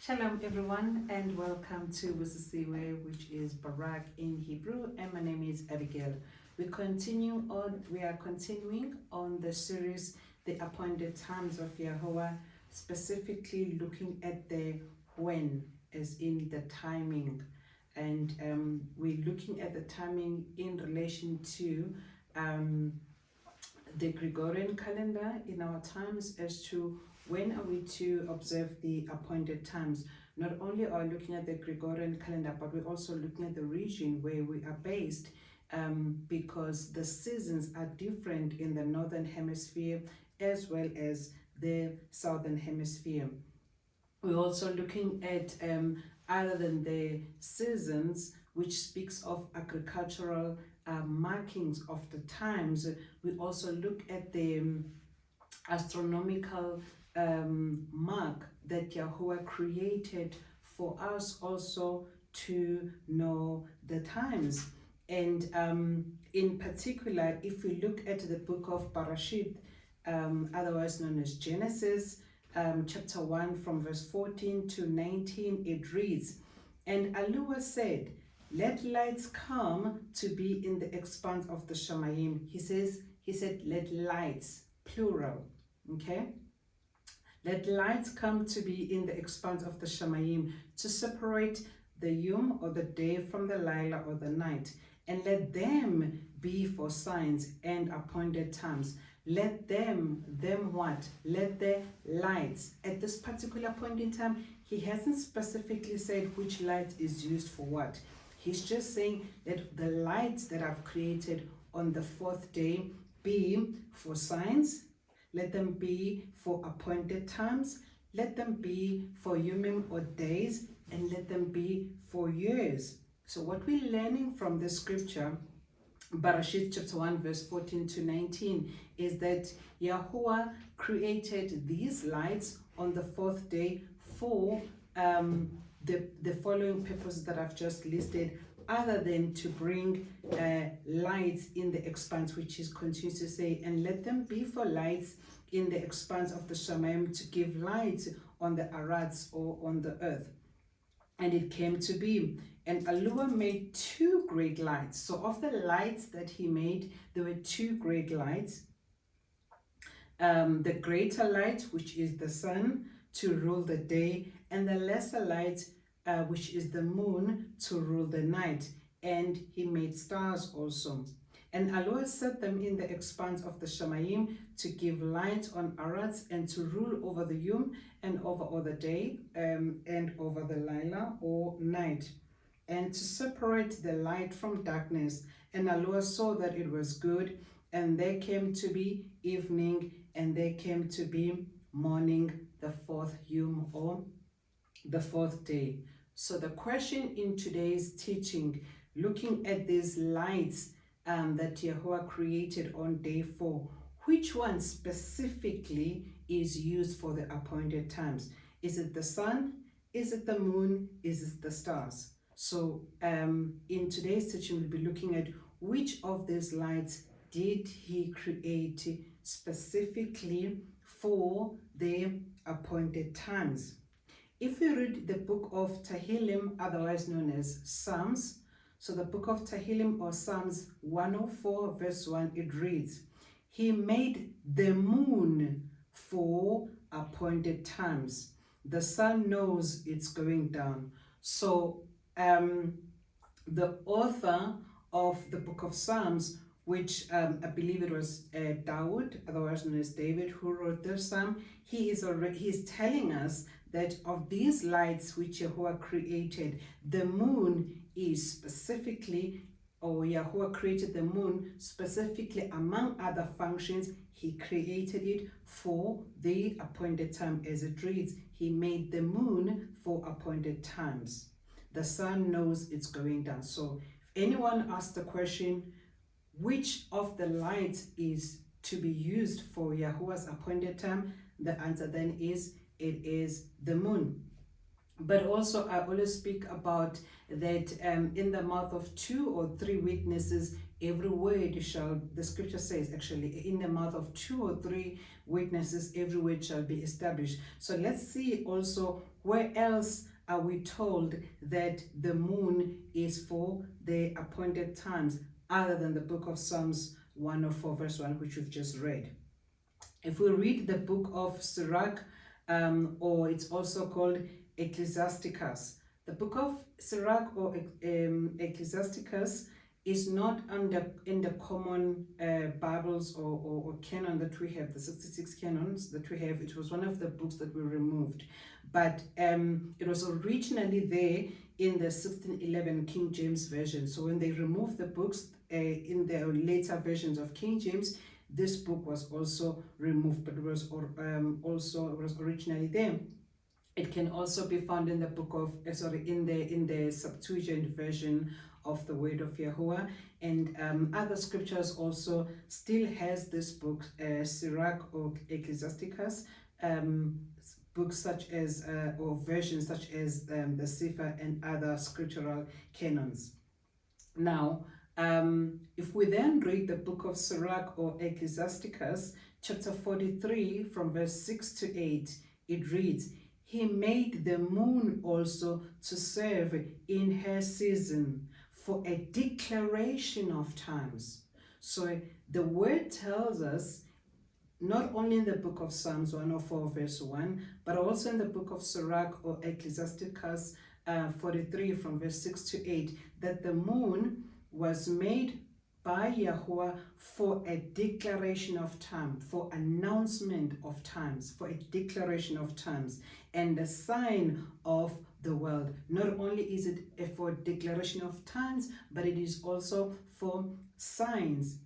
Shalom everyone and welcome to MaTSRaYM, which is Barak in Hebrew, and my name is Abigail. We are continuing on the series The Appointed Times of YaHUaH, specifically looking at the when, as in the timing. And we're looking at the timing in relation to the Gregorian calendar in our times, as to when are we to observe the appointed times. Not only are we looking at the Gregorian calendar, but we're also looking at the region where we are based, because the seasons are different in the northern hemisphere as well as the southern hemisphere. We're also looking at other than the seasons, which speaks of agricultural markings of the times, we also look at the astronomical mark that YaHUaH created for us also to know the times. And in particular, if we look at the book of Bereshit, otherwise known as Genesis, chapter 1 from verse 14 to 19, it reads, "And YaHUaH said, let lights come to be in the expanse of the SHaMUT." He said, let lights, plural, okay? Let lights come to be in the expanse of the SHaMUT, to separate the yom or the day from the laila or the night, and let them be for signs and appointed times. Let them what? Let the lights. At this particular point in time, he hasn't specifically said which light is used for what. He's just saying that the lights that I've created on the fourth day be for signs, let them be for appointed times, let them be for yomim or days, and let them be for years. So what we're learning from the scripture, Bereshit chapter 1 verse 14 to 19, is that YaHUaH created these lights on the fourth day for the following purposes that I've just listed, other than to bring lights in the expanse, which is continues to say, and let them be for lights in the expanse of the SHaMUT, to give light on the arats or on the earth. And it came to be. And YaHUaH made two great lights. So of the lights that he made, there were two great lights. The greater light, which is the sun, to rule the day, and the lesser light, which is the moon, to rule the night. And he made stars also. And YaHUaH set them in the expanse of the SHaMUT to give light on arats, and to rule over the yom and over all the day, and over the laila or night, and to separate the light from darkness. And YaHUaH saw that it was good, and there came to be evening, and there came to be morning, the fourth yom or the fourth day. So the question in today's teaching, looking at these lights that YaHUaH created on day 4, which one specifically is used for the appointed times? Is it the sun? Is it the moon? Is it the stars? So in today's teaching, we'll be looking at which of these lights did he create specifically for the appointed times. If we read the book of Tehillim, otherwise known as Psalms, so the book of Tehillim or Psalms 104 verse 1, it reads, "He made the moon for appointed times. The sun knows it's going down." So the author of the book of Psalms, which I believe it was Dawood, otherwise known as David, who wrote this psalm, he's telling us that of these lights which YaHUaH created, the moon is specifically, or YaHUaH created the moon specifically, among other functions. He created it for the appointed time, as it reads, he made the moon for appointed times. The sun knows it's going down. So if anyone asks the question, which of the lights is to be used for YaHUaH's appointed time, the answer then is, it is the moon. But also I always speak about that in the mouth of 2 or 3 witnesses, every word shall, the scripture says actually, in the mouth of 2 or 3 witnesses, every word shall be established. So let's see also where else are we told that the moon is for the appointed times, other than the book of Psalms 104 verse 1, which we've just read. If we read the book of Sirach, or it's also called Ecclesiasticus, the book of Sirach or Ecclesiasticus is not in the common Bibles or canon that we have, the 66 canons that we have. It was one of the books that were removed, but it was originally there in the 1611 King James Version. So when they removed the books in the later versions of King James, this book was also removed, but it was originally there. It can also be found in the book of in the Septuagint version of the Word of YaHUaH, and other scriptures also still has this book, Sirach or Ecclesiasticus, books such as or versions such as the Sefer and other scriptural canons. Now, if we then read the book of Sirach or Ecclesiasticus, chapter 43 from verse 6 to 8, it reads, "He made the moon also to serve in her season, for a declaration of times." So the word tells us, not only in the book of Psalms 104 verse 1, but also in the book of Sirach or Ecclesiasticus 43 from verse 6 to 8, that the moon was made by YaHUaH for a declaration of time, for announcement of times, for a declaration of times, and a sign of the world. Not only is it for declaration of times, but it is also for signs,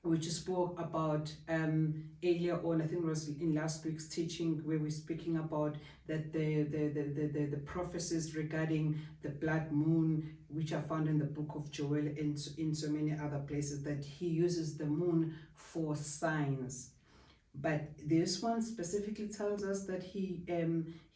which you spoke about earlier on. I think it was in last week's teaching, where we're speaking about that the prophecies regarding the blood moon, which are found in the book of Joel and in so many other places, that he uses the moon for signs. But this one specifically tells us that he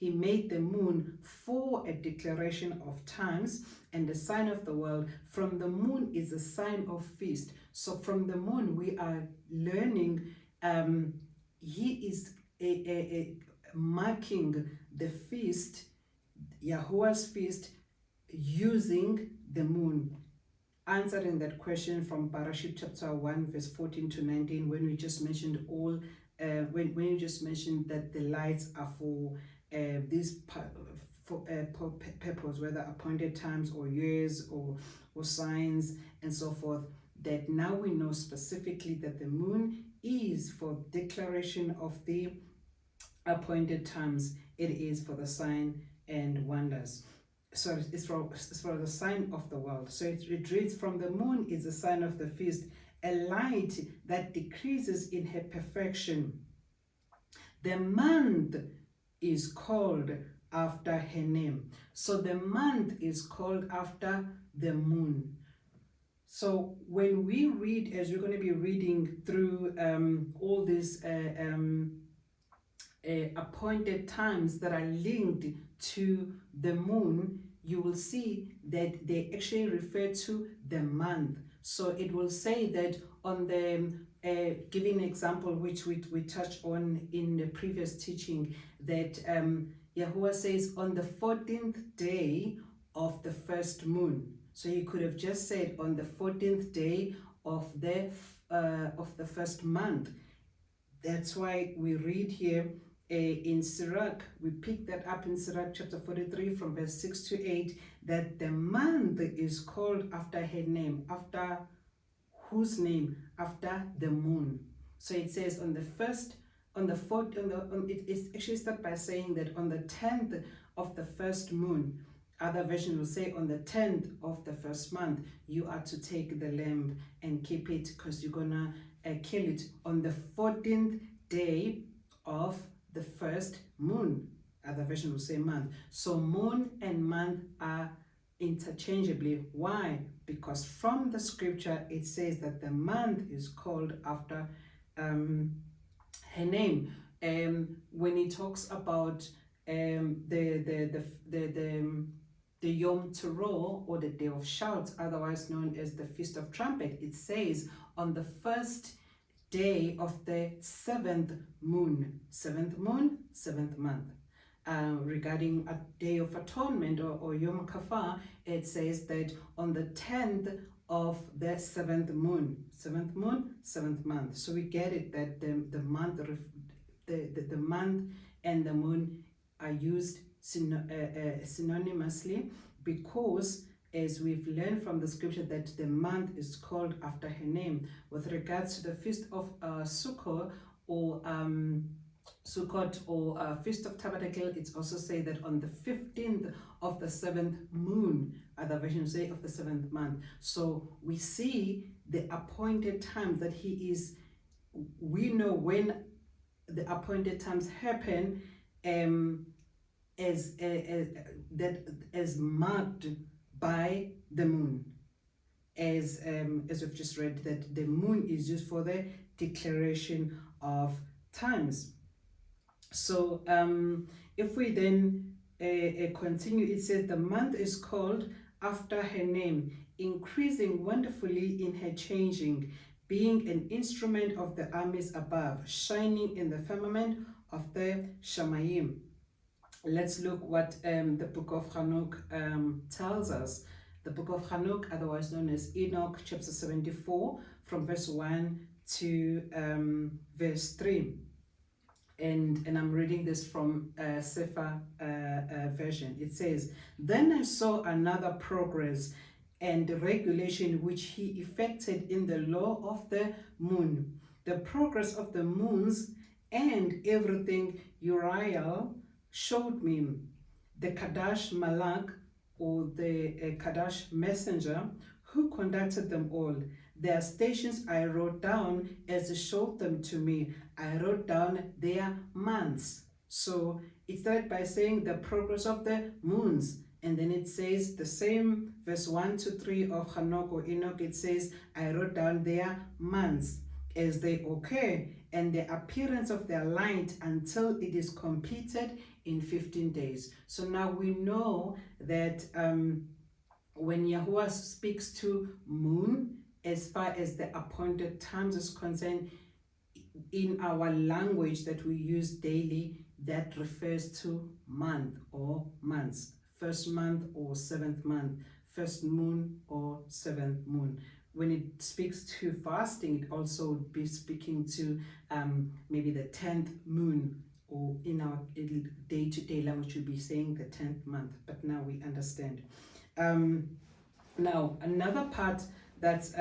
made the moon for a declaration of times and a sign of the world. From the moon is a sign of feast. So from the moon we are learning he is marking the feast, YaHUaH's feast, using the moon. Answering that question from Parashit chapter 1 verse 14 to 19, when we just mentioned all when you just mentioned that the lights are for these purpose, whether appointed times or years or signs and so forth, that now we know specifically that the moon is for declaration of the appointed times. It is for the sign and wonders. So it's for the sign of the world. So it reads, "From the moon is a sign of the feast, a light that decreases in her perfection. The month is called after her name." So the month is called after the moon. So when we read, as we're going to be reading through all these appointed times that are linked to the moon, you will see that they actually refer to the month. So it will say that on the, giving an example which we touched on in the previous teaching, that YaHUaH says on the 14th day of the first moon. So you could have just said on the 14th day of the first month. That's why we read here in Sirach, we pick that up in Sirach chapter 43 from verse 6 to 8, that the month is called after her name. After whose name? After the moon. So it says on the first, on the fourth, it actually starts by saying that on the 10th of the first moon. Other versions will say on the 10th of the first month, you are to take the lamb and keep it, because you're gonna kill it on the 14th day of the first moon. Other version will say month. So moon and month are interchangeably. Why? Because from the scripture it says that the month is called after her name. When it talks about the the Yom Teruah, or the Day of Shouts, otherwise known as the Feast of Trumpet, it says on the first day of the seventh moon, seventh month. Regarding a Day of Atonement, or Yom Kippur, it says that on the 10th of the seventh moon, seventh month. So we get it that the month and the moon are used synonymously, because as we've learned from the scripture that the month is called after her name. With regards to the feast of Sukkot, or Sukkot, or Feast of Tabernacle, it's also said that on the 15th of the seventh moon, other versions say of the seventh month. So we see the appointed time that he is, we know when the appointed times happen, as marked by the moon, as we've just read, that the moon is used for the declaration of times. So if we then continue, it says the month is called after her name, increasing wonderfully in her changing, being an instrument of the armies above, shining in the firmament of the SHaMUT. Let's look what the book of Hanuk tells us. The book of Hanuk, otherwise known as Enoch, chapter 74, from verse 1 to verse 3. And I'm reading this from Sefer version. It says, "Then I saw another progress and regulation which he effected in the law of the moon, the progress of the moons, and everything YaHUaH showed me, the Kadash Malak, or the Kadash messenger, who conducted them all. Their stations I wrote down as he showed them to me. I wrote down their months." So it started by saying the progress of the moons, and then it says the same verse 1 to 3 of Hanok or Enoch. It says, "I wrote down their months as they occur, and the appearance of their light until it is completed in 15 days." So now we know that when YaHUaH speaks to moon, as far as the appointed times is concerned, in our language that we use daily, that refers to month or months, first month or seventh month, first moon or seventh moon. When it speaks to fasting, it also would be speaking to maybe the 10th moon, or in our day-to-day language we'll be saying the 10th month, but now we understand. Now another part that's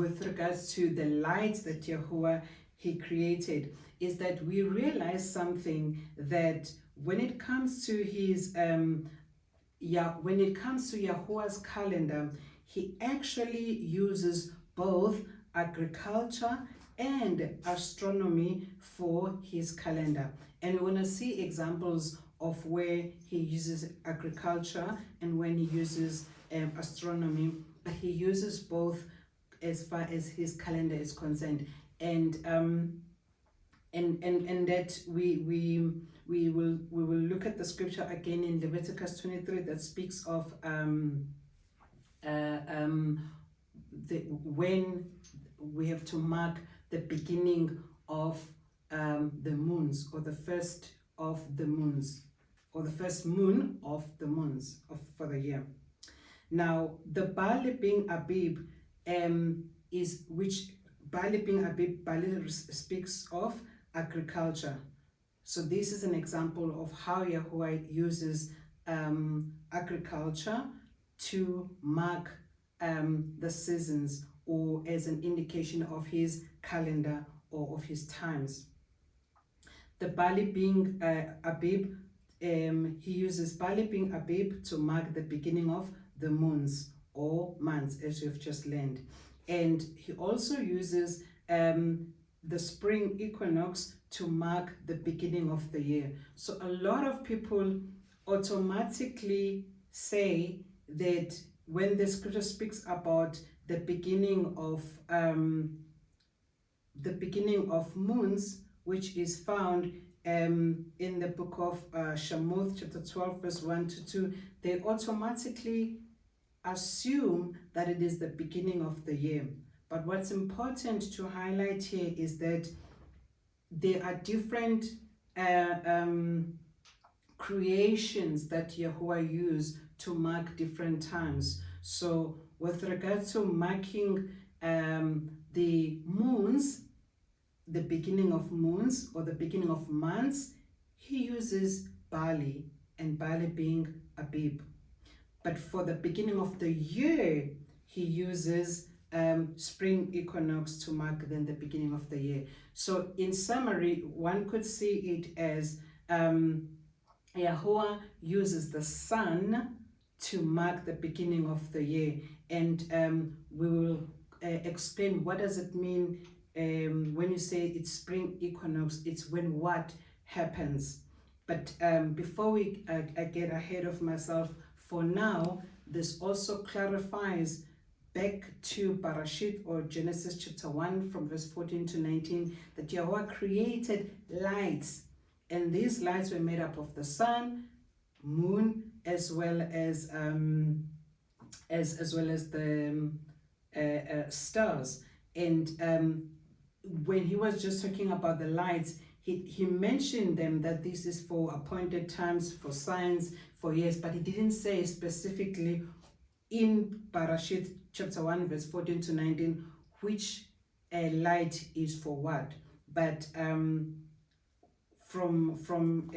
with regards to the lights that YaHUaH he created, is that we realize something, that when it comes to his when it comes to YaHUaH's calendar, he actually uses both agriculture and astronomy for his calendar. And we want to see examples of where he uses agriculture and when he uses astronomy, but he uses both as far as his calendar is concerned. And that we will look at the scripture again in Leviticus 23 that speaks of when we have to mark the beginning of the moons, or the first of the moons, or the first moon of the moons for the year. Now the Bali being Abib is which Bali being Abib, Bali speaks of agriculture. So this is an example of how YaHUaH uses agriculture to mark the seasons, or as an indication of his calendar or of his times. The Bali being Abib, he uses Bali being Abib to mark the beginning of the moons or months, as we've just learned. And he also uses the spring equinox to mark the beginning of the year. So a lot of people automatically say that when the scripture speaks about the beginning of moons, which is found in the book of SHaMUT, chapter 12, verse 1 to 2, they automatically assume that it is the beginning of the year. But what's important to highlight here is that there are different creations that YaHUaH use to mark different times. So with regard to marking the moons, the beginning of moons or the beginning of months, he uses barley, and barley being Abib. But for the beginning of the year, he uses spring equinox to mark then the beginning of the year. So in summary, one could see it as YaHUaH uses the sun to mark the beginning of the year, and we will explain what does it mean when you say it's spring equinox. It's when what happens. But before we I get ahead of myself, for now, this also clarifies back to Bereshit or Genesis chapter 1 from verse 14 to 19 that YaHUaH created lights, and these lights were made up of the sun, moon, as well as the stars. And when he was just talking about the lights, he mentioned them, that this is for appointed times, for signs, for years, but he didn't say specifically in Bereshit chapter 1 verse 14 to 19 which light is for what. But from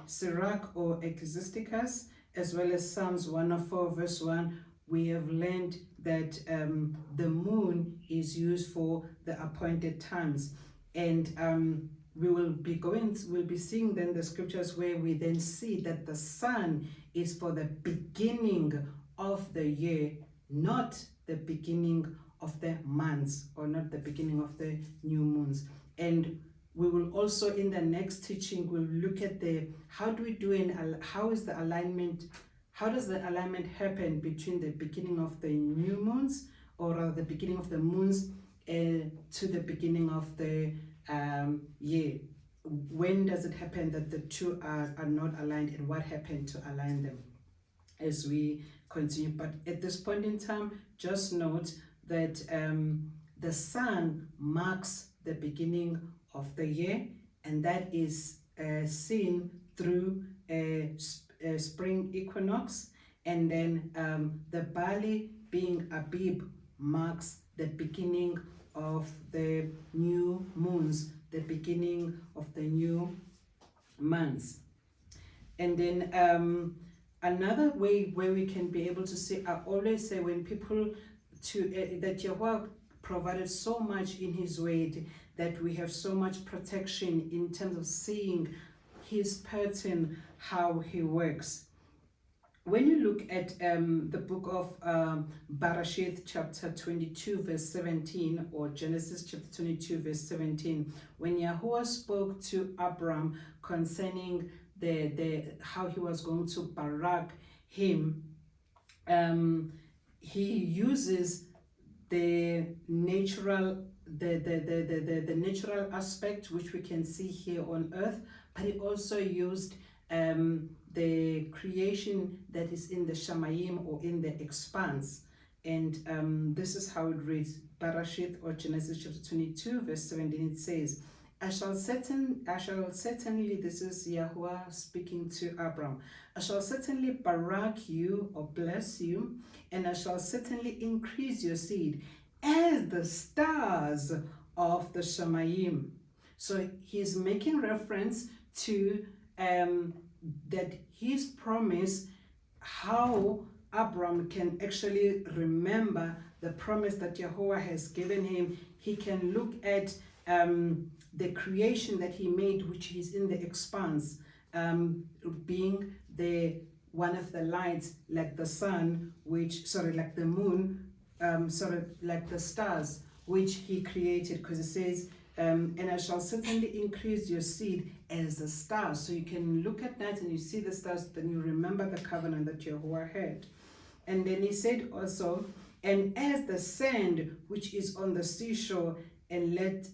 Sirach or Ecclesiasticus, as well as Psalms 104 verse 1, we have learned that the moon is used for the appointed times. And we'll be seeing then the scriptures where we then see that the sun is for the beginning of the year, not the beginning of the months, or not the beginning of the new moons. And we will also, in the next teaching, we'll look at how does the alignment happen between the beginning of the new moons, or the beginning of the moons to the beginning of the year. When does it happen that the two are not aligned, and what happened to align them, as we continue. But at this point in time, just note that the sun marks the beginning of the year, and that is seen through spring equinox, and then the barley being Abib marks the beginning of the new moons, the beginning of the new months. And then another way where we can be able to see, I always say when people that YaHUaH provided so much in his word, that we have so much protection in terms of seeing his pattern, how he works. When you look at the book of Bereshit chapter 22 verse 17, or Genesis chapter 22 verse 17, when YaHUaH spoke to Abram concerning how he was going to barak him, he uses the natural natural aspect which we can see here on earth, but he also used the creation that is in the Shamayim, or in the expanse. And this is how it reads. Bereshit or Genesis chapter 22 verse 17, it says, I shall certainly, this is YaHUaH speaking to Abram, I shall certainly barak you, or bless you, and I shall certainly increase your seed as the stars of the Shamayim. So he's making reference to that his promise, how Abram can actually remember the promise that YaHUaH has given him. He can look at the creation that he made, which is in the expanse, being one of the lights, like the sun, like the moon, like the stars, which he created, because it says, and I shall certainly increase your seed as the stars. So you can look at that and you see the stars, then you remember the covenant that YaHUaH had. And then he said also, and as the sand which is on the seashore, and let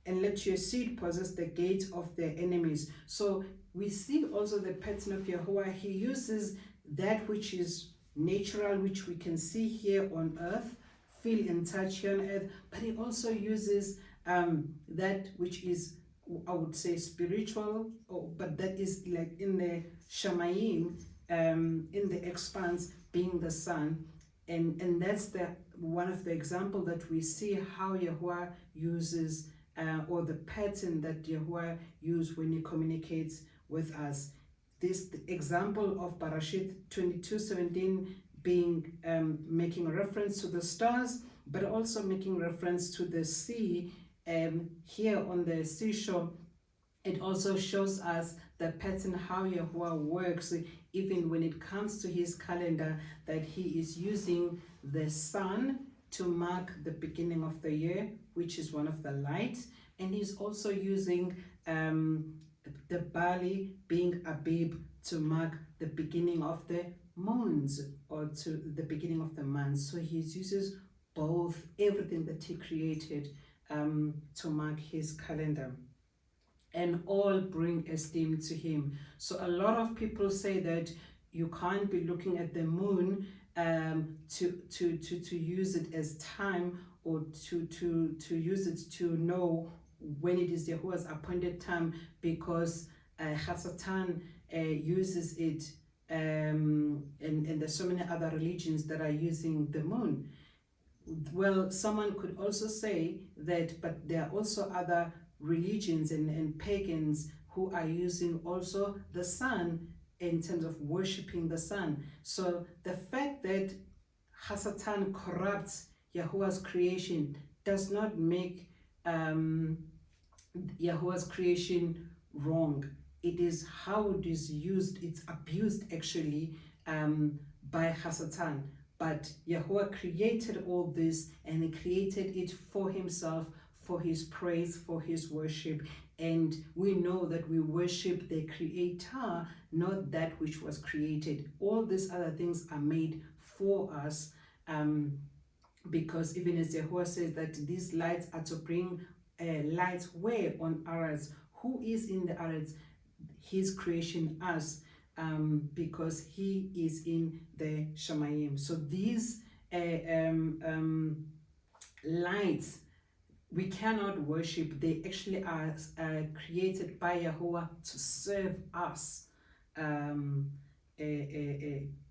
and let your seed possess the gates of their enemies. So we see also the pattern of YaHUaH. He uses that which is natural, which we can see here on earth, feel and touch here on earth, but he also uses that which is, I would say, spiritual, but that is like in the SHaMUT, in the expanse, being the sun. And that's the one of the example that we see how YaHUaH uses, or the pattern that YaHUaH uses when he communicates with us. This example of Barashit 22:17 being making reference to the stars, but also making reference to the sea. Here on the seashore, it also shows us the pattern how YaHUaH works, even when it comes to his calendar, that he is using the sun to mark the beginning of the year, which is one of the lights, and he's also using the barley being Abib to mark the beginning of the moons, or to the beginning of the months. So he uses both, everything that he created to mark his calendar, and all bring esteem to him. So a lot of people say that you can't be looking at the moon to use it as time, or to use it to know when it is YaHUaH's appointed time, because Satan uses it, and there's so many other religions that are using the moon. Well, someone could also say that, but there are also other religions and pagans who are using also the sun in terms of worshipping the sun. So the fact that Satan corrupts YaHUaH's creation does not make YaHUaH's creation wrong. It is how it is used, it's abused actually by Satan. But YaHUaH created all this, and he created it for himself, for his praise, for his worship. And we know that we worship the creator, not that which was created. All these other things are made for us, because even as YaHUaH says that these lights are to bring lights where? On AHaRaN. Who is in the AHaRaN? His creation, us. Because he is in the SHaMUT. So these lights, we cannot worship. They actually are created by YaHUaH to serve us,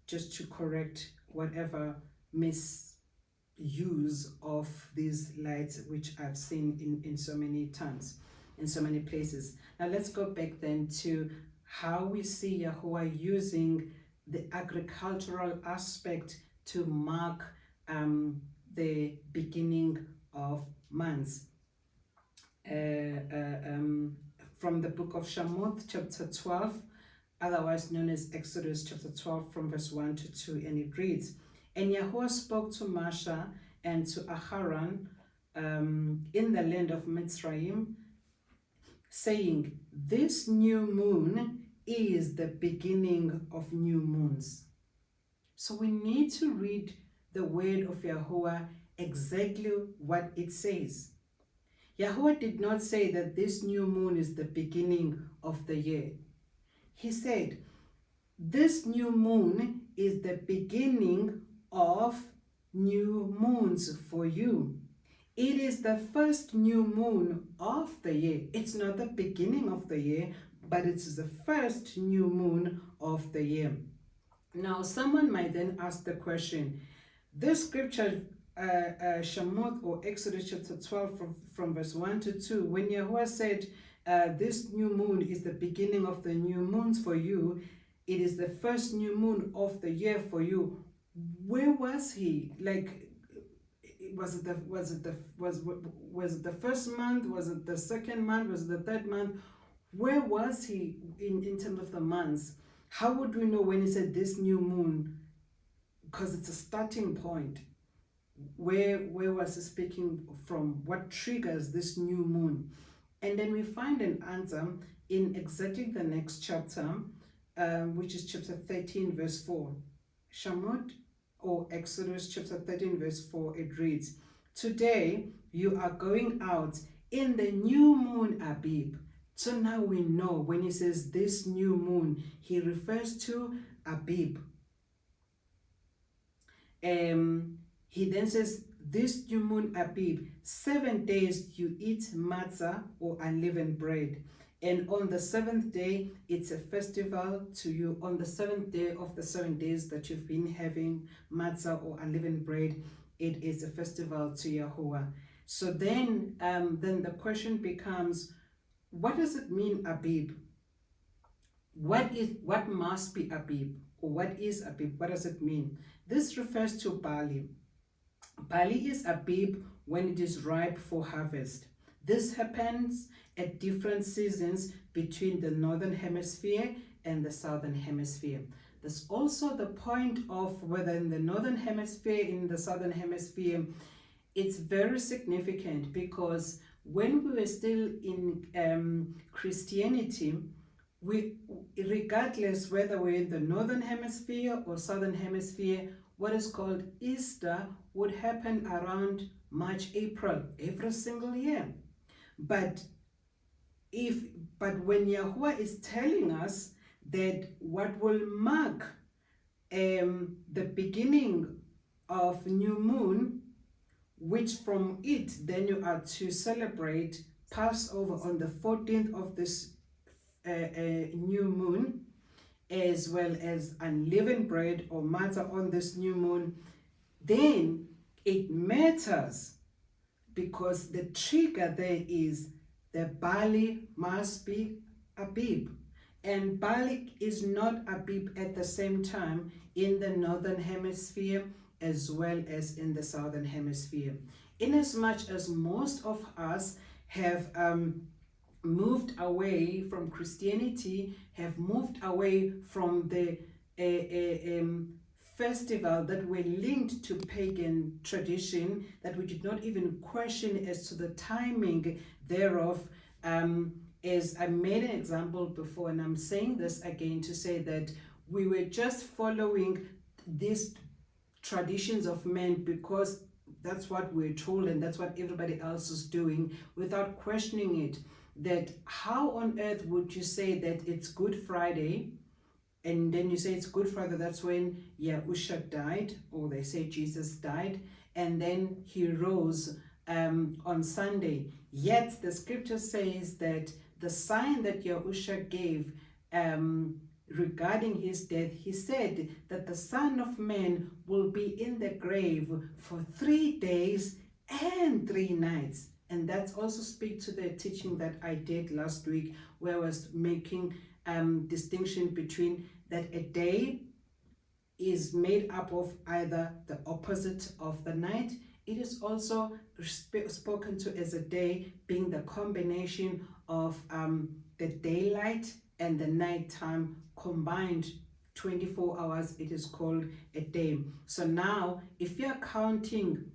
just to correct whatever misuse of these lights, which I've seen in so many times, in so many places. Now let's go back then to how we see YaHUaH using the agricultural aspect to mark the beginning of months. From the book of SHaMUT, chapter 12, otherwise known as Exodus chapter 12, from verse 1 to 2, and it reads, "And YaHUaH spoke to MaSHaH and to AHaRaN in the land of MaTSRaYM, saying, this new moon is the beginning of new moons." So we need to read the word of YaHUaH exactly what it says. YaHUaH did not say that this new moon is the beginning of the year. He said, this new moon is the beginning of new moons for you. It is the first new moon of the year. It's not the beginning of the year, but it's the first new moon of the year. Now, someone might then ask the question, this scripture, SHaMUT or Exodus chapter 12 from verse 1 to 2, when YaHUaH said, this new moon is the beginning of the new moons for you, it is the first new moon of the year for you. Where was he? Like, was it the first month? Was it the second month? Was it the third month? Where was he in terms of the months? How would we know when he said this new moon? Because it's a starting point. Where was he speaking from? What triggers this new moon? And then we find an answer in exactly the next chapter, which is chapter 13, verse 4. SHaMUT or Exodus chapter 13, verse 4, it reads, "Today you are going out In the new moon Abib. So now we know when he says this new moon, he refers to Abib. He then says, this new moon Abib, 7 days you eat matzah or unleavened bread. And on the 7th day, it's a festival to you. On the 7th day of the 7 days that you've been having matzah or unleavened bread, it is a festival to YaHUaH. So then the question becomes, what does it mean Abib? What must be Abib? Or what is Abib? What does it mean? This refers to barley. Barley is Abib when it is ripe for harvest. This happens at different seasons between the northern hemisphere and the southern hemisphere. There's also the point of whether in the northern hemisphere, in the southern hemisphere, it's very significant because when we were still in Christianity, regardless whether we're in the northern hemisphere or southern hemisphere, what is called Easter would happen around March, April every single year. But when YaHUaH is telling us that what will mark the beginning of new moon, which from it then you are to celebrate Passover on the 14th of this new moon, as well as unleavened bread or matzah on this new moon, then it matters because the trigger there is the barley must be Abib. And barley is not Abib at the same time in the northern hemisphere as well as in the southern hemisphere. Inasmuch as most of us have moved away from Christianity, have moved away from the festival that were linked to pagan tradition, that we did not even question as to the timing thereof. As I made an example before, and I'm saying this again to say that we were just following these traditions of men because that's what we're told and that's what everybody else is doing without questioning it. That how on earth would you say that it's Good Friday and then you say it's Good Friday, that's when YaHUaH died, or they say Jesus died, and then he rose on Sunday. Yet the scripture says that the sign that YaHUaH gave regarding his death, he said that the Son of Man will be in the grave for 3 days and 3 nights. And that's also speak to the teaching that I did last week, where I was making distinction between that a day is made up of either the opposite of the night. It is also spoken to as a day being the combination of the daylight and the nighttime combined 24 hours. It is called a day. So now if you're counting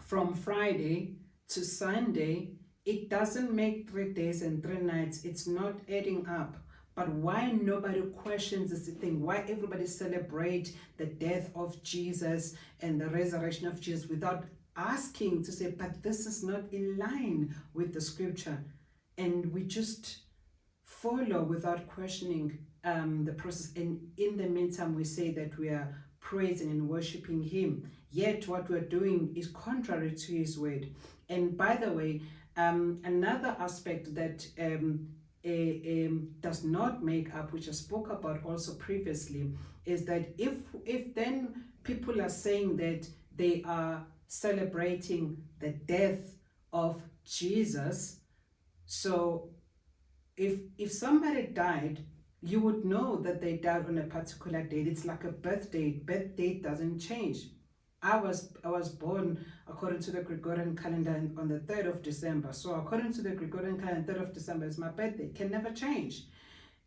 from Friday to Sunday, it doesn't make 3 days and 3 nights. It's not adding up. But why nobody questions this thing? Why everybody celebrate the death of Jesus and the resurrection of Jesus without asking to say, but this is not in line with the scripture. And we just follow without questioning the process. And in the meantime, we say that we are praising and worshiping him. Yet what we're doing is contrary to his word. And by the way, another aspect that does not make up, which I spoke about also previously, is that if then people are saying that they are celebrating the death of Jesus, so if somebody died, you would know that they died on a particular date. It's like a birth date. Birth date doesn't change. I was born according to the Gregorian calendar on the 3rd of December. So according to the Gregorian calendar, 3rd of December is my birthday. Can never change.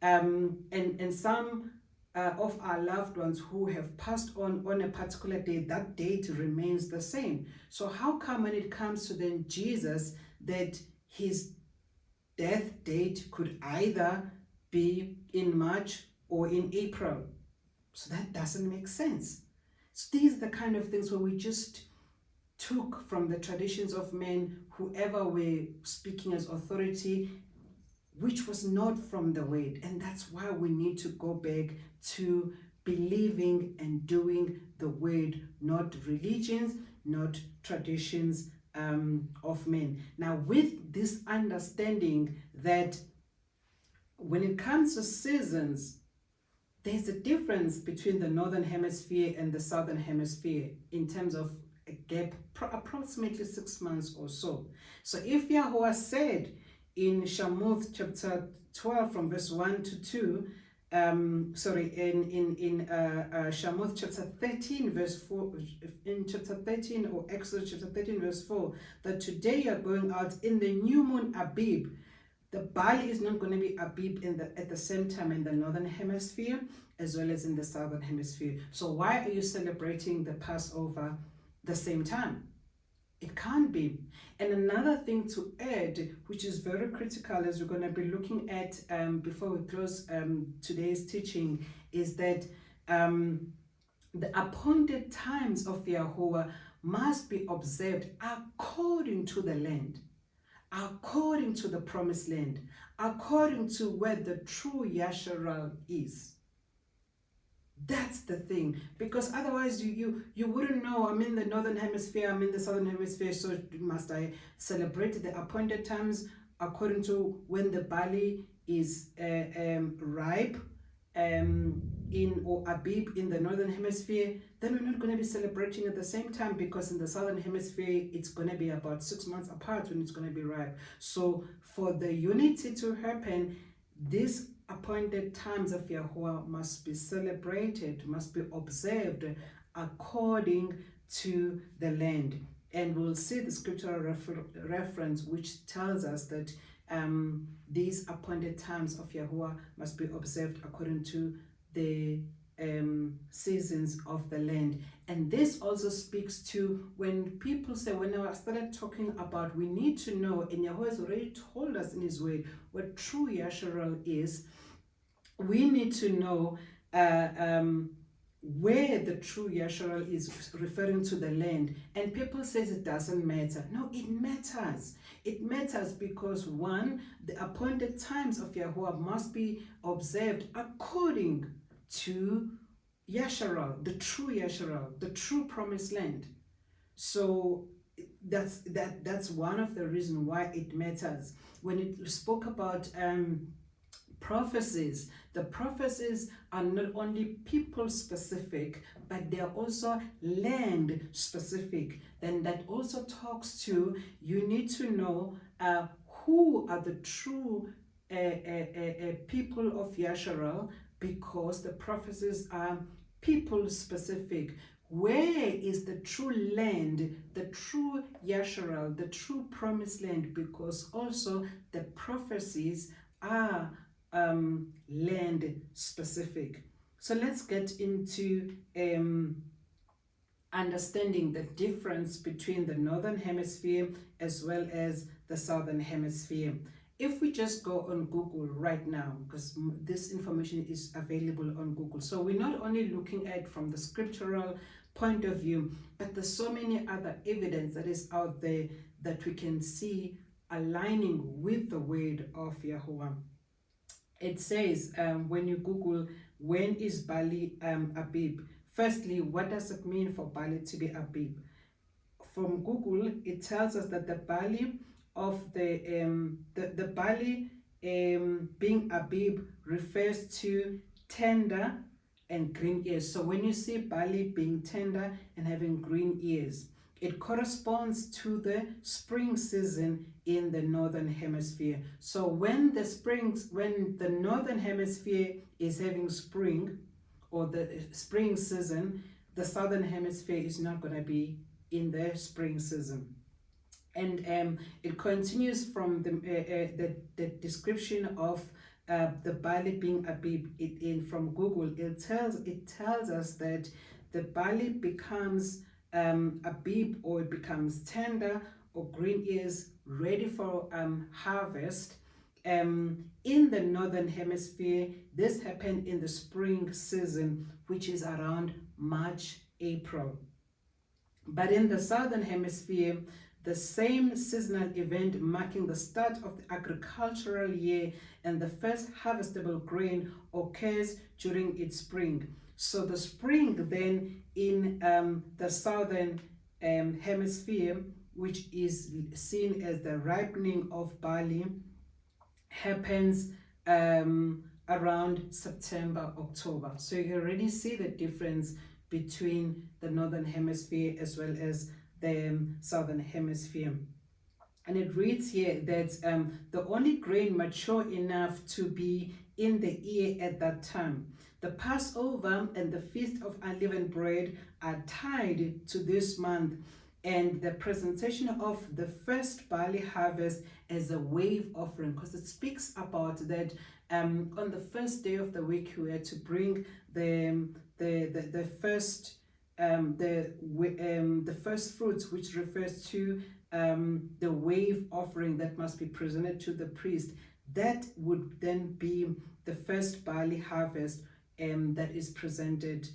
And some of our loved ones who have passed on a particular day, that date remains the same. So how come when it comes to then Jesus, that his death date could either be in March or in April? So that doesn't make sense. So these are the kind of things where we just took from the traditions of men, whoever were speaking as authority, which was not from the word. And that's why we need to go back to believing and doing the word, not religions, not traditions of men. Now, with this understanding that when it comes to seasons, there's a difference between the northern hemisphere and the southern hemisphere in terms of a gap, approximately 6 months or so. So if YaHUaH said in SHaMUT chapter 12 from verse 1 to 2, in SHaMUT chapter 13 verse 4, in chapter 13 or Exodus chapter 13 verse 4, that today you are going out in the new moon Abib. The barley is not going to be Abib at the same time in the northern hemisphere as well as in the southern hemisphere. So why are you celebrating the Passover the same time? It can't be. And another thing to add, which is very critical as we're going to be looking at before we close today's teaching, is that the appointed times of YaHUaH must be observed according to the land, according to the promised land, according to where the true YaSHaRAL is. That's the thing, because otherwise you wouldn't know, I'm in the northern hemisphere, I'm in the southern hemisphere, so must I celebrate the appointed times according to when the barley is ripe in or Abib in the northern hemisphere? Then we're not going to be celebrating at the same time, because in the southern hemisphere it's going to be about 6 months apart when it's going to be ripe. So for the unity to happen, this appointed times of YaHUaH must be celebrated, must be observed according to the land. And we'll see the scriptural reference which tells us that these appointed times of YaHUaH must be observed according to the seasons of the land. And this also speaks to when people say, when I started talking about we need to know, and YaHUaH has already told us in his word what true YaSHaRAL is, we need to know where the true YaSHaRAL is referring to the land. And people says it doesn't matter. No, it matters. It matters because one, the appointed times of YaHUaH must be observed according to YaSHaRAL, the true YaSHaRAL, the true promised land. So that's one of the reasons why it matters. When it spoke about prophecies, the prophecies are not only people specific, but they are also land specific. Then that also talks to, you need to know who are the true people of YaSHaRAL, because the prophecies are people specific. Where is the true land, the true YaSHaRAL, the true promised land? Because also the prophecies are land specific. So let's get into understanding the difference between the northern hemisphere as well as the southern hemisphere. If we just go on Google right now, because this information is available on Google, so we're not only looking at from the scriptural point of view, but there's so many other evidence that is out there that we can see aligning with the word of YaHUaH. It says, when you Google, when is barley Abib? Firstly, what does it mean for barley to be Abib? From Google, it tells us that the barley of the barley being Abib refers to tender and green ears. So when you see barley being tender and having green ears, it corresponds to the spring season in the northern hemisphere. So when the northern hemisphere is having spring, or the spring season, the southern hemisphere is not going to be in the spring season. And it continues from the description of the barley being Abib from Google. It tells us that the barley becomes Abib, or it becomes tender or green ears, ready for harvest. In the northern hemisphere, this happened in the spring season, which is around March, April. But in the southern hemisphere, the same seasonal event marking the start of the agricultural year and the first harvestable grain occurs during its spring. So the spring then in the southern hemisphere, which is seen as the ripening of barley, happens around September, October. So you can already see the difference between the northern hemisphere as well as the southern hemisphere. And it reads here that the only grain mature enough to be in the ear at that time. The Passover and the Feast of Unleavened Bread are tied to this month, and the presentation of the first barley harvest as a wave offering, because it speaks about that on the first day of the week we are to bring the first the first fruits, which refers to the wave offering that must be presented to the priest. That would then be the first barley harvest that is presented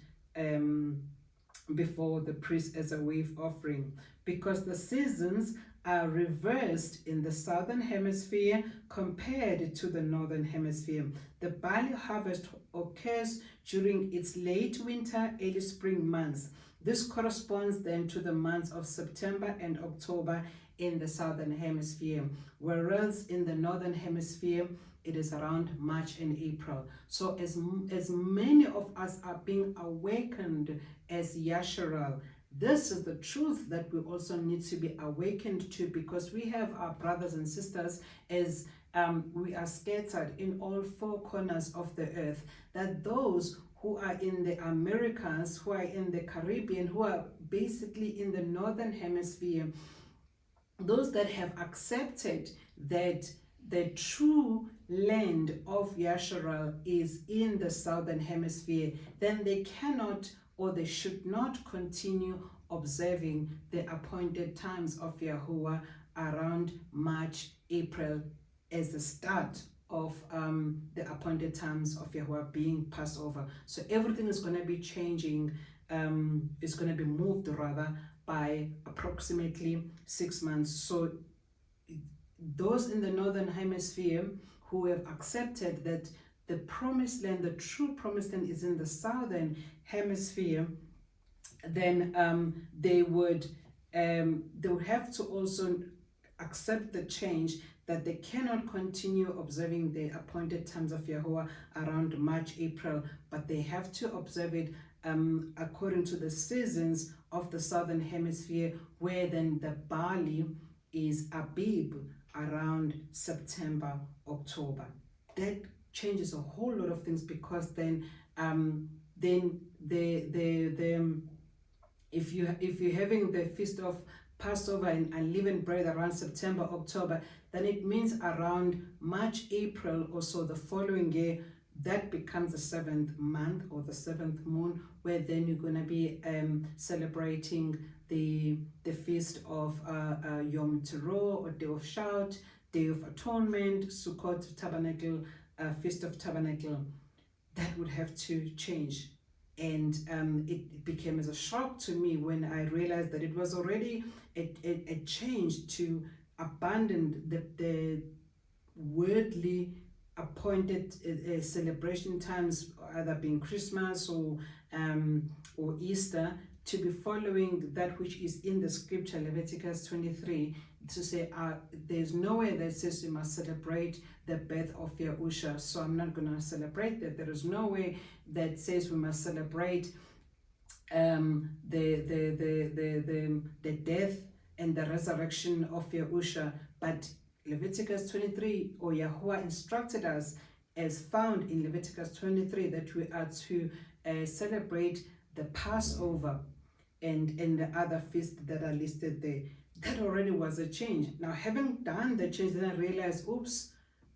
before the priest as a wave offering, because the seasons are reversed in the southern hemisphere compared to the northern hemisphere. The barley harvest occurs during its late winter, early spring months. This corresponds then to the months of September and October in the southern hemisphere, whereas in the northern hemisphere it is around March and April. So as many of us are being awakened as YaHUaH's, this is the truth that we also need to be awakened to, because we have our brothers and sisters as we are scattered in all four corners of the earth, that those who are in the Americas, who are in the Caribbean, who are basically in the northern hemisphere, those that have accepted that the true land of YaHUaH's is in the southern hemisphere, then they cannot or they should not continue observing the appointed times of YaHUaH around March, April as the start of the appointed times of YaHUaH being Passover. So everything is going to be changing, it's going to be moved rather by approximately 6 months. So those in the northern hemisphere who have accepted that the promised land, the true promised land, is in the southern hemisphere, then they would have to also accept the change that they cannot continue observing the appointed times of YaHUaH around March, April, but they have to observe it according to the seasons of the southern hemisphere, where then the barley is Abib around September, October. That changes a whole lot of things, because then if you're having the feast of Passover and unleavened bread around September, October, then it means around March, April or so the following year, that becomes the 7th month or the 7th moon, where then you're going to be celebrating the feast of Yom Teruah or Day of Shout, Day of Atonement, Sukkot, Tabernacle, Feast of Tabernacle. That would have to change. And it became as a shock to me when I realized that it was already a change to abandon the worldly appointed celebration times, either being Christmas or Easter, to be following that which is in the scripture, Leviticus 23, to say there's nowhere that says you must celebrate the birth of YaHUaH, so I'm not going to celebrate that. There is no way that says we must celebrate the death and the resurrection of YaHUaH, but Leviticus 23, or YaHUaH instructed us, as found in Leviticus 23, that we are to celebrate the Passover and the other feasts that are listed there. That already was a change. Now, having done the change, then I realized, oops,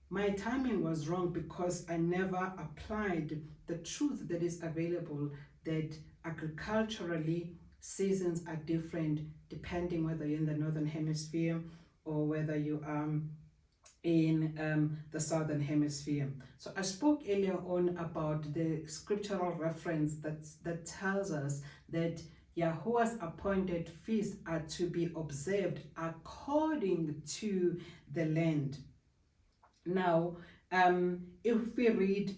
my timing was wrong, because I never applied the truth that is available, that agriculturally seasons are different depending whether you're in the northern hemisphere or whether you are in the southern hemisphere. So I spoke earlier on about the scriptural reference that tells us that YaHUaH's appointed feasts are to be observed according to the land. Now, if we read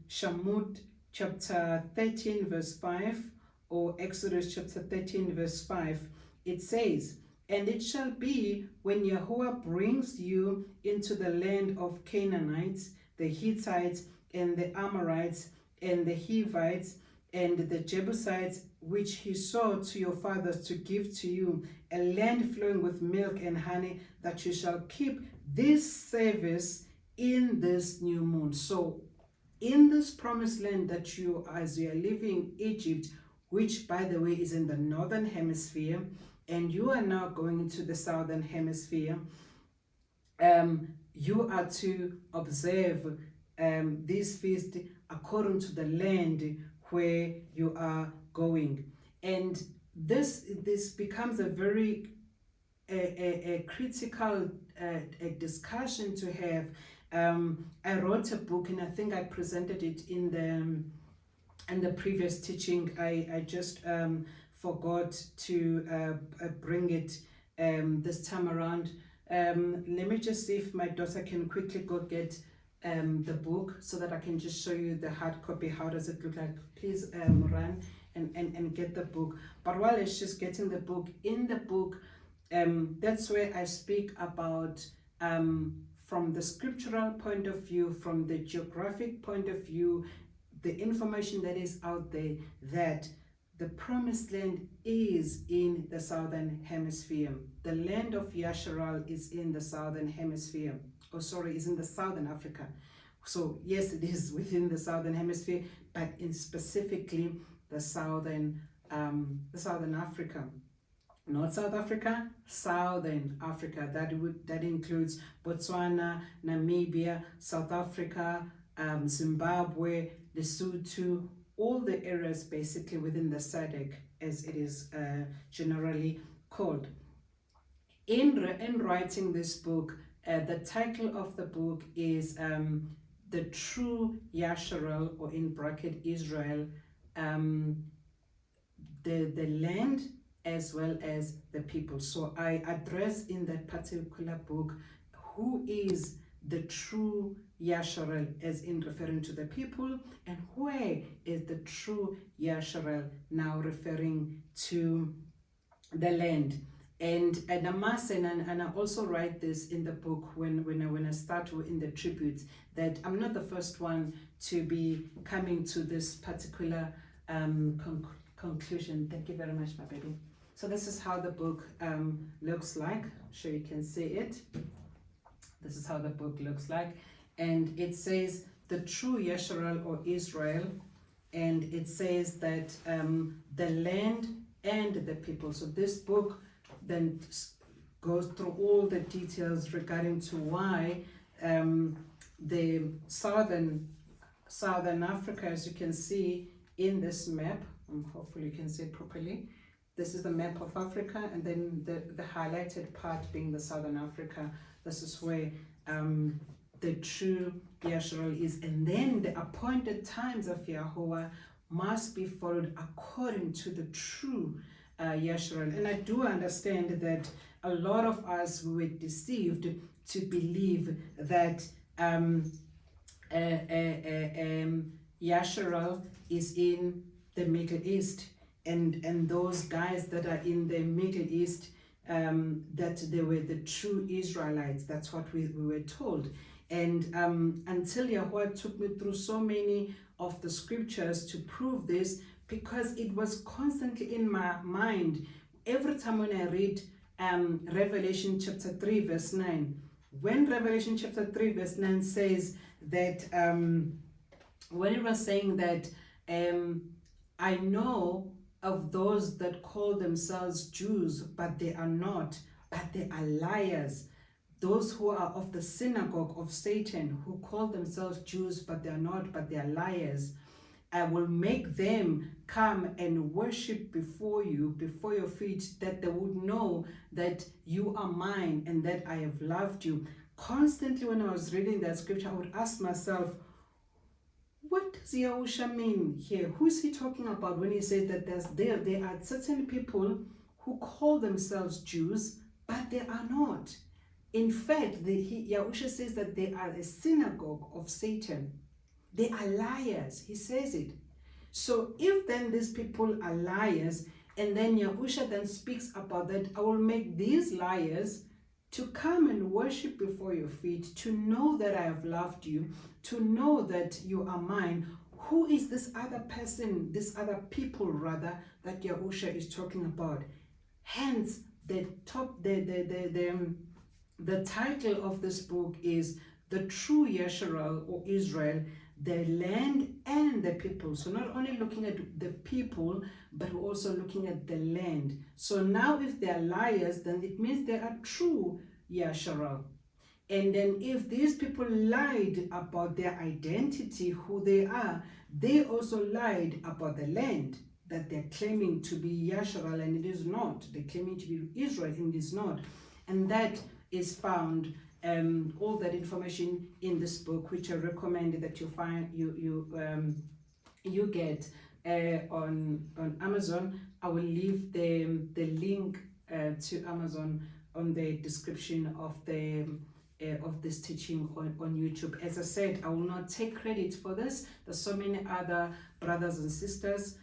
SHaMUT chapter 13 verse 5 or Exodus chapter 13 verse 5, it says, "And it shall be when YaHUaH brings you into the land of Canaanites, the Hittites, and the Amorites, and the Hivites, and the Jebusites, which he swore to your fathers to give to you, a land flowing with milk and honey, that you shall keep this service in this new moon." So in this promised land that you, as you are living Egypt, which by the way is in the northern hemisphere, and you are now going into the southern hemisphere, you are to observe this feast according to the land where you are going. And this becomes a very critical discussion to have. I wrote a book, and I think I presented it in the previous teaching. I just forgot to bring it this time around. Let me just see if my daughter can quickly go get the book so that I can just show you the hard copy. How does it look like? Please run and get the book. But while it's just getting the book, in the book, that's where I speak about from the scriptural point of view, from the geographic point of view, the information that is out there, that the promised land is in the southern hemisphere. The land of YaSHaRAL is in the southern hemisphere. Oh, sorry, is in the southern Africa. So yes, it is within the southern hemisphere, but in specifically the southern Africa. Not South Africa, Southern Africa. That includes Botswana, Namibia, South Africa, Zimbabwe, Lesotho, all the areas basically within the SADC, as it is generally called. In writing this book, the title of the book is The True YaSHaRAL, or in bracket Israel, the land as well as the people. So I address in that particular book who is the true YaSHaRAL, as in referring to the people, and where is the true YaSHaRAL, now referring to the land. And I must say, and I also write this in the book when I start in the tributes, that I'm not the first one to be coming to this particular conclusion. Thank you very much, my baby. So this is how the book looks like. I'm sure you can see it. This is how the book looks like. And it says the true YaSHaRAL, or Israel. And it says that the land and the people. So this book then goes through all the details regarding to why the southern Africa, as you can see in this map, hopefully you can see it properly. This is the map of Africa, and then the highlighted part being the southern Africa. This is where the true YaSHaRAL is. And then the appointed times of YaHUaH must be followed according to the true YaSHaRAL. And I do understand that a lot of us were deceived to believe that YaSHaRAL is in the Middle East, and those guys that are in the Middle East, that they were the true Israelites. That's what we were told. And until YaHUaH took me through so many of the scriptures to prove this, because it was constantly in my mind every time when I read Revelation chapter 3 verse 9. When Revelation chapter 3 verse 9 says that, when it was saying that I know of those that call themselves Jews, but they are not, but they are liars. Those who are of the synagogue of Satan, who call themselves Jews, but they are not, but they are liars. I will make them come and worship before you, before your feet, that they would know that you are mine and that I have loved you. Constantly when I was reading that scripture, I would ask myself, What does YaHUaH mean here? Who is he talking about when he says that there are certain people who call themselves Jews, but they are not? In fact, YaHUaH says that they are a synagogue of Satan. They are liars. He says it. So if then these people are liars, and then YaHUaH then speaks about that, I will make these liars to come and worship before your feet, to know that I have loved you, to know that you are mine. Who is this other person, this other people rather, that YaHUaH is talking about? Hence, the title of this book is The True YaSHaRAL, or Israel, the land and the people. So not only looking at the people, but we're also looking at the land. So now if they are liars, then it means they are true YaSHaRAL. And then if these people lied about their identity, who they are, they also lied about the land that they're claiming to be YaSHaRAL, and it is not. They're claiming to be Israel, and it is not. And that is found, all that information in this book, which I recommend that you find, you get on Amazon. I will leave the link to Amazon on the description of the of this teaching on YouTube. As I said, I will not take credit for this. There's so many other brothers and sisters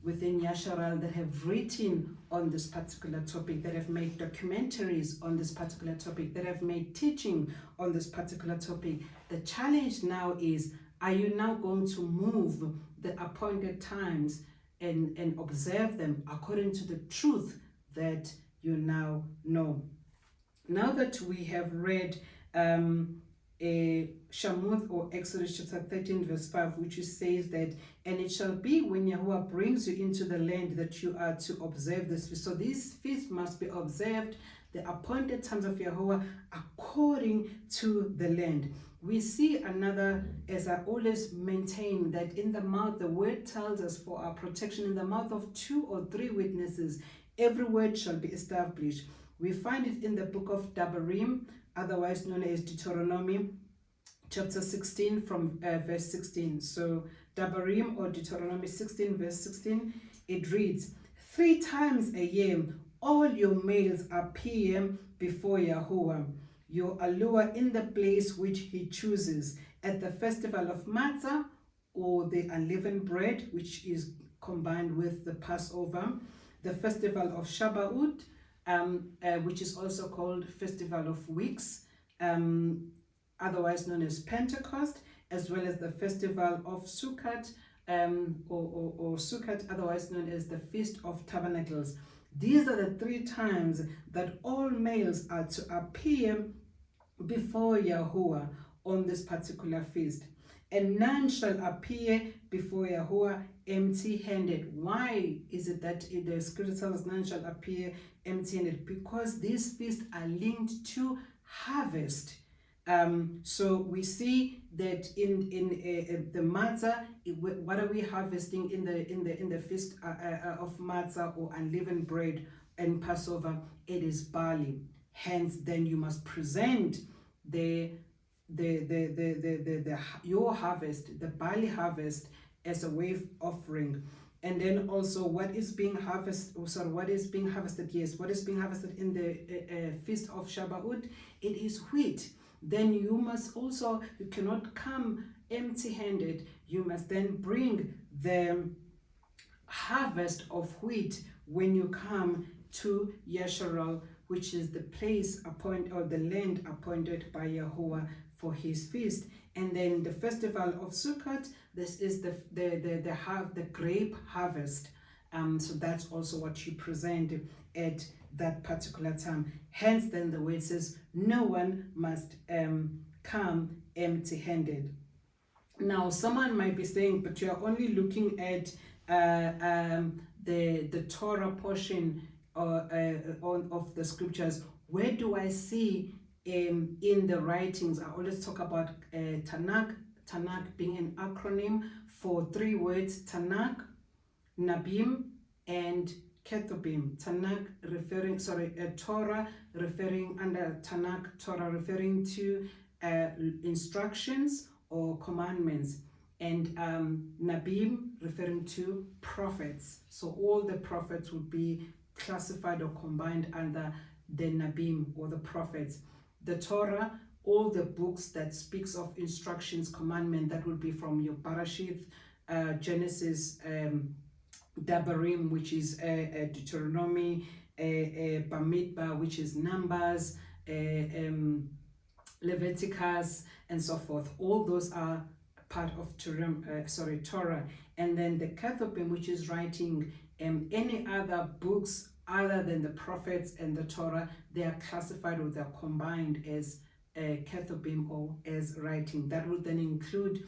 within YaSHaRAL that have written on this particular topic, that have made documentaries on this particular topic, that have made teaching on this particular topic. The challenge now is, are you now going to move the appointed times and observe them according to the truth that you now know? Now that we have read SHaMUT, or Exodus chapter 13 verse 5, which says that, and it shall be when YaHUaH brings you into the land that you are to observe this feast. So this feast must be observed, the appointed times of YaHUaH, according to the land. We see another, as I always maintain, that in the mouth, the word tells us for our protection, in the mouth of 2 or 3 witnesses, every word shall be established. We find it in the book of DaBaRYM, otherwise known as Deuteronomy, chapter 16 from verse 16. So DaBaRYM, or Deuteronomy 16 verse 16, it reads, 3 times a year all your males appear before YaHUaH, your allure in the place which he chooses, at the festival of MaTSaH, or the unleavened bread, which is combined with the Passover, the festival of SHaMUT, which is also called Festival of Weeks, otherwise known as Pentecost, as well as the Festival of Sukkot, or Sukkot, otherwise known as the Feast of Tabernacles. These are the 3 times that all males are to appear before YaHUaH on this particular feast. And none shall appear before YaHUaH empty-handed. Why is it that the scripture tells us none shall appear empty-handed? Because these feasts are linked to harvest. So we see that in the MaTSaH, what are we harvesting in the feast of MaTSaH, or unleavened bread, and Passover? It is barley. Hence, then you must present your harvest, the barley harvest, as a wave offering. And then also, what is being harvested? What is being harvested? Yes, what is being harvested in the feast of SHaMUT? It is wheat. Then you must also, you cannot come empty-handed. You must then bring the harvest of wheat when you come to YaSHaRAL, which is the place appointed, or the land appointed by YaHUaH for his feast. And then the festival of Sukkot, this is the grape harvest. So that's also what you present at that particular time. Hence, then the word says, no one must come empty-handed. Now, someone might be saying, but you are only looking at the Torah portion of the scriptures. Where do I see in the writings? I always talk about Tanakh being an acronym for 3 words: Tanakh, Nabim, and Ketubim. Tanakh referring, Torah referring under Tanakh, Torah referring to instructions or commandments, and Nabim referring to prophets. So all the prophets would be classified or combined under the Nabim or the prophets. The Torah, all the books that speaks of instructions, commandment, that would be from your Barashith, Genesis, DaBaRYM, which is Deuteronomy, Bamidbar, which is Numbers, Leviticus, and so forth. All those are part of Torah. And then the Ketubim, which is writing any other books other than the prophets and the Torah, they are classified or they're combined as Ketubim or as writing. That would then include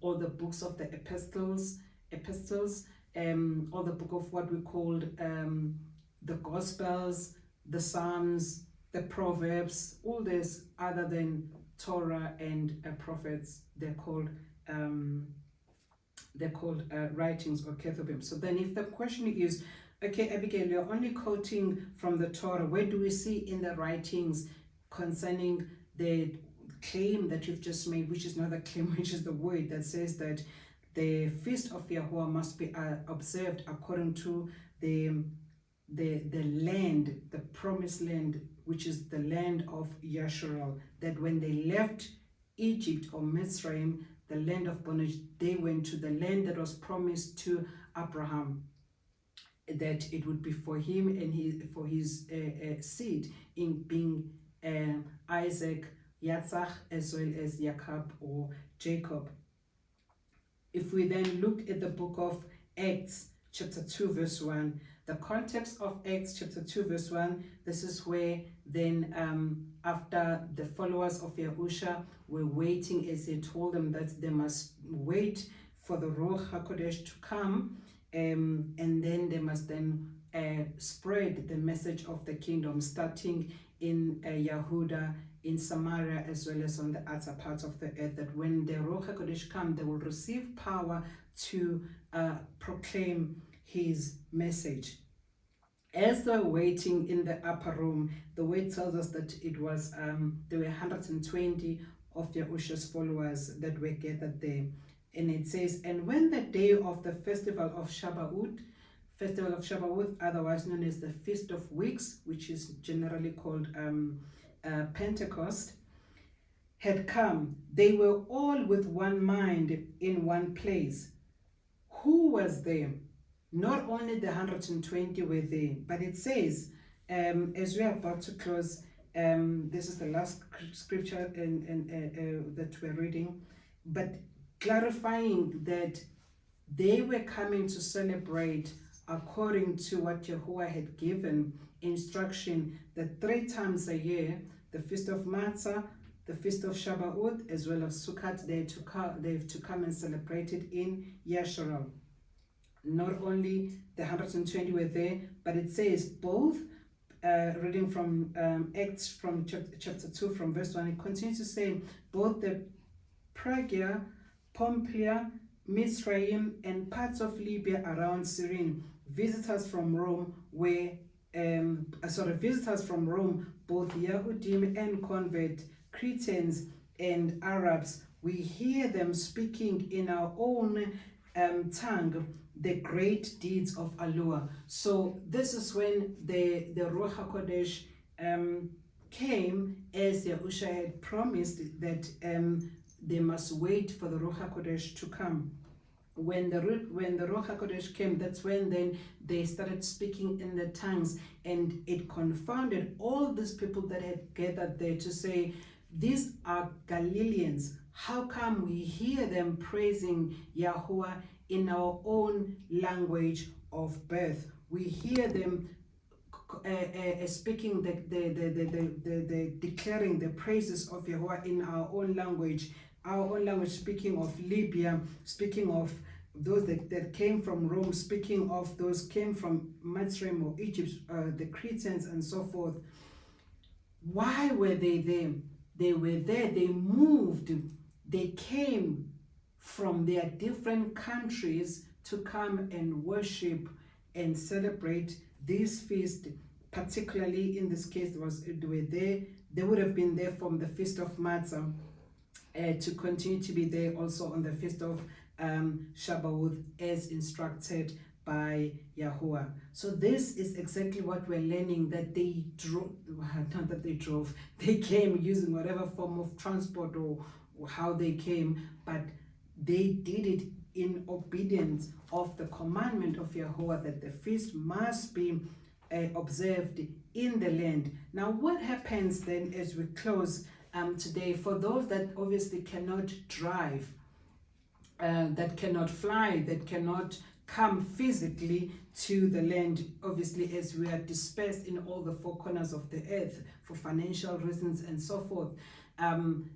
all the books of the epistles, all the book of what we called the Gospels, the Psalms, the Proverbs, all this other than Torah and prophets, they're called writings or Ketubim. So then if the question is, okay, Abigail, you're only quoting from the Torah, where do we see in the writings concerning the claim that you've just made, which is not a claim, which is the word that says that the feast of YaHUaH must be observed according to the land, the promised land, which is the land of YaSHaRAL, that when they left Egypt or MaTSRaYM, the land of bondage, they went to the land that was promised to Abraham, that it would be for him and for his seed, in being Isaac, Yitzhak, as well as Jacob or Jacob. If we then look at the book of Acts, chapter 2, verse 1, the context of Acts chapter 2, verse 1, this is where then after the followers of YaHUaH were waiting, as he told them that they must wait for the Ruach HaKodesh to come, and then they must then spread the message of the kingdom, starting in Yehuda, in Samaria, as well as on the other parts of the earth, that when the Ruach HaKodesh come, they will receive power to proclaim his message. As they're waiting in the upper room, the word tells us that it was there were 120 of YaHUaH's followers that were gathered there. And it says, and when the day of the festival of SHaMUT, otherwise known as the Feast of Weeks, which is generally called Pentecost, had come, they were all with one mind in one place. Who was there? Not only the 120 were there, but it says, as we are about to close, this is the last scripture that we're reading, but clarifying that they were coming to celebrate according to what YaHUaH had given instruction, that 3 times a year, the Feast of MaTSaH, the Feast of SHaMUT, as well as Sukkot, they have to come and celebrate it in YaSHaRAL. Not only the 120 were there, but it says both, reading from Acts from chapter 2 from verse 1, it continues to say, both the Phrygia, Pamphylia, MaTSRaYM, and parts of Libya around Cyrene, visitors from Rome, both Yahudim and convert, Cretans and Arabs, we hear them speaking in our own tongue the great deeds of YaHUaH. So this is when the Ruach HaKodesh came, as YaHUaH had promised that they must wait for the Ruach HaKodesh to come. When the Ruach HaKodesh came, that's when then they started speaking in the tongues, and it confounded all these people that had gathered there to say, these are Galileans. How come we hear them praising YaHUaH in our own language of birth? We hear them speaking, declaring the praises of YaHUaH in our own language, speaking of Libya, speaking of those that came from Rome, speaking of those came from MaTSRaYM or Egypt, the Cretans and so forth. Why were they there? They were there, they moved, they came from their different countries to come and worship and celebrate this feast. Particularly in this case, they would have been there from the Feast of MaTSaH, to continue to be there also on the feast of Shavuot as instructed by YaHUaH. So this is exactly what we're learning, that they drove, not that they drove, they came using whatever form of transport or how they came, but they did it in obedience of the commandment of YaHUaH that the feast must be observed in the land. Now what happens then as we close today, for those that obviously cannot drive, that cannot fly, that cannot come physically to the land, obviously as we are dispersed in all the four corners of the earth for financial reasons and so forth,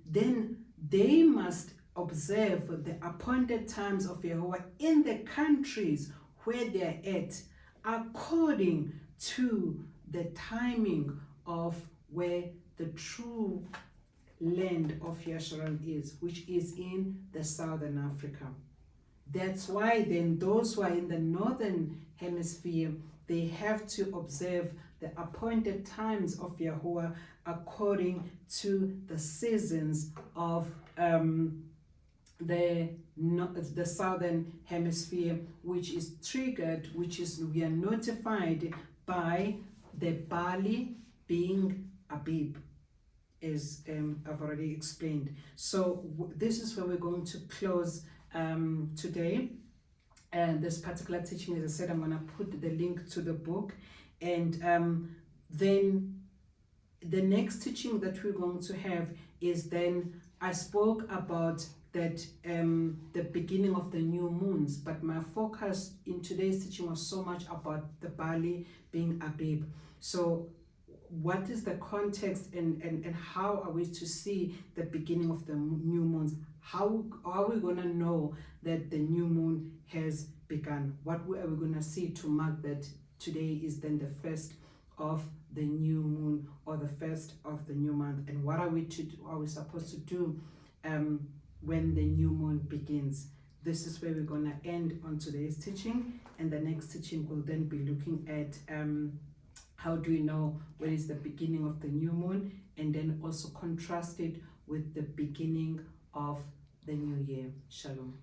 then they must observe the appointed times of YaHUaH in the countries where they are at, according to the timing of where the true land of YaSHaRAL is, which is in the Southern Africa. That's why then those who are in the Northern Hemisphere, they have to observe the appointed times of YaHUaH according to the seasons of the Southern Hemisphere, which is triggered, which is we are notified by the barley being Abib, as I've already explained. So this is where we're going to close today. And this particular teaching, as I said, I'm going to put the link to the book. And then the next teaching that we're going to have is then, I spoke about that the beginning of the new moons, but my focus in today's teaching was so much about the barley being Abib. So what is the context and how are we to see the beginning of the new moons? How are we going to know that the new moon has begun? What are we going to see to mark that today is then the first of the new moon or the first of the new month? And what are we supposed to do when the new moon begins? This is where we're going to end on today's teaching, and the next teaching will then be looking at how do we know when is the beginning of the new moon, and then also contrast it with the beginning of the new year. Shalom.